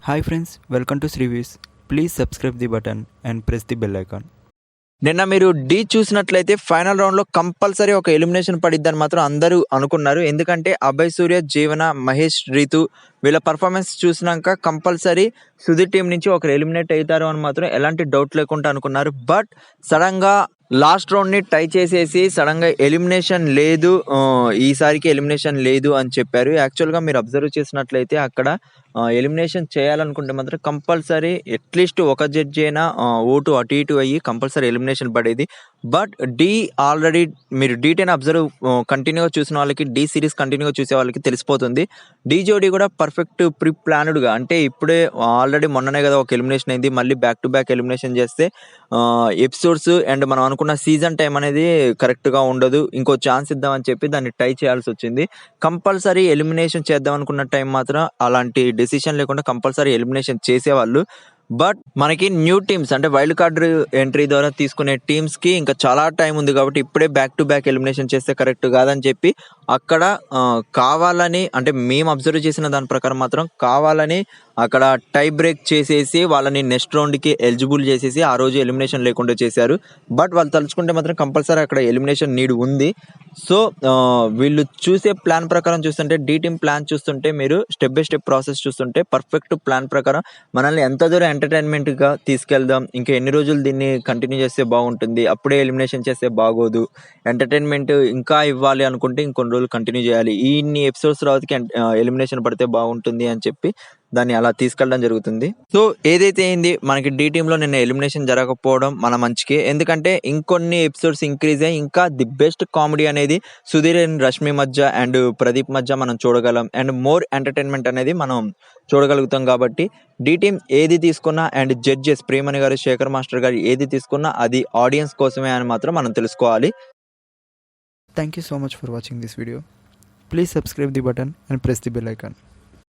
Hi friends, welcome to Srivis. Please subscribe the button and press the bell icon. నిన్న మీరు D చూసినట్లయితే final రౌండ్లో compulsory ఒక elimination పడిద్దని మాత్రం అందరూ అనుకున్నారు. ఎందుకంటే అభయ్ సూర్య, జీవన, మహేష్, రీతు వీళ్ళ పర్ఫార్మెన్స్ చూసినాక కంపల్సరీ సుధీర్ టీం నుంచి ఒకరు ఎలిమినేట్ అవుతారు అని మాత్రం ఎలాంటి డౌట్ లేకుండా అనుకున్నారు. బట్ సడన్గా లాస్ట్ రౌండ్ని టై చేసేసి సడన్గా ఎలిమినేషన్ లేదు, ఈసారికి ఎలిమినేషన్ లేదు అని చెప్పారు. యాక్చువల్గా మీరు అబ్జర్వ్ చేసినట్లయితే అక్కడ ఎలిమినేషన్ చేయాలనుకుంటే మాత్రం కంపల్సరీ అట్లీస్ట్ ఒక జడ్జి అయినా ఓటు అటు ఇటు అయ్యి కంపల్సరీ ఎలిమినేషన్ పడేది. బట్ డి ఆల్రెడీ మీరు డీ10 అబ్జర్వ్ కంటిన్యూగా చూసిన వాళ్ళకి, డి సిరీస్ కంటిన్యూగా చూసే వాళ్ళకి తెలిసిపోతుంది. డి జోడీ కూడా పర్ఫెక్ట్ ప్రీ ప్లాన్డ్గా, అంటే ఇప్పుడే ఆల్రెడీ మొన్ననే కదా ఒక ఎలిమినేషన్ అయింది, మళ్ళీ బ్యాక్ టు బ్యాక్ ఎలిమినేషన్ చేస్తే ఎపిసోడ్స్ అండ్ మనం అనుకున్న సీజన్ టైం అనేది కరెక్ట్గా ఉండదు, ఇంకో ఛాన్స్ ఇద్దామని చెప్పి దాన్ని టై చేయాల్సి వచ్చింది. కంపల్సరీ ఎలిమినేషన్ చేద్దాం అనుకున్న టైం మాత్రం అలాంటి డెసిషన్ లేకుండా కంపల్సరీ ఎలిమినేషన్ చేసేవాళ్ళు. బట్ మనకి న్యూ టీమ్స్ అంటే వైల్డ్ కార్డ్ ఎంట్రీ ద్వారా తీసుకునే టీమ్స్కి ఇంకా చాలా టైం ఉంది కాబట్టి ఇప్పుడే బ్యాక్ టు బ్యాక్ ఎలిమినేషన్ చేస్తే కరెక్ట్ కాదని చెప్పి అక్కడ కావాలని, అంటే మేము అబ్జర్వ్ చేసిన దాని ప్రకారం మాత్రం కావాలని అక్కడ టై బ్రేక్ చేసేసి వాళ్ళని నెక్స్ట్ రౌండ్కి ఎలిజిబుల్ చేసేసి ఆ రోజు ఎలిమినేషన్ లేకుండా చేశారు. బట్ వాళ్ళు తలుచుకుంటే మాత్రం కంపల్సరీ అక్కడ ఎలిమినేషన్ నీడ్ ఉంది. సో వీళ్ళు చూసే ప్లాన్ ప్రకారం చూస్తుంటే, డి టీమ్ ప్లాన్ చూస్తుంటే, మీరు స్టెప్ బై స్టెప్ ప్రాసెస్ చూస్తుంటే పర్ఫెక్ట్ ప్లాన్ ప్రకారం మనల్ని ఎంత దూరం ఎంటర్టైన్మెంట్గా తీసుకెళ్దాం, ఇంకా ఎన్ని రోజులు దీన్ని కంటిన్యూ చేస్తే బాగుంటుంది, అప్పుడే ఎలిమినేషన్ చేస్తే బాగోదు, ఎంటర్టైన్మెంట్ ఇంకా ఇవ్వాలి అనుకుంటే ఇంకొన్ని రోజులు కంటిన్యూ చేయాలి, ఇన్ని ఎపిసోడ్స్ తర్వాతకి ఎలిమినేషన్ పడితే బాగుంటుంది అని చెప్పి దాన్ని అలా తీసుకెళ్ళడం జరుగుతుంది. సో ఏదైతే అయింది, మనకి డి టీంలో నిన్న ఎలిమినేషన్ జరగకపోవడం మన మంచికి. ఎందుకంటే ఇంకొన్ని ఎపిసోడ్స్ ఇంక్రీజ్ అయ్యి ఇంకా ది బెస్ట్ కామెడీ అనేది సుధీర్ అండ్ రష్మి మధ్య అండ్ ప్రదీప్ మధ్య మనం చూడగలం, అండ్ మోర్ ఎంటర్టైన్మెంట్ అనేది మనం చూడగలుగుతాం. కాబట్టి డి టీమ్ ఏది తీసుకున్నా అండ్ జడ్జెస్ ప్రియమణి గారు, శేఖర్ మాస్టర్ గారు ఏది తీసుకున్నా అది ఆడియన్స్ కోసమే అని మాత్రం మనం తెలుసుకోవాలి. Thank you so much for watching this video. Please subscribe the button and press the bell icon.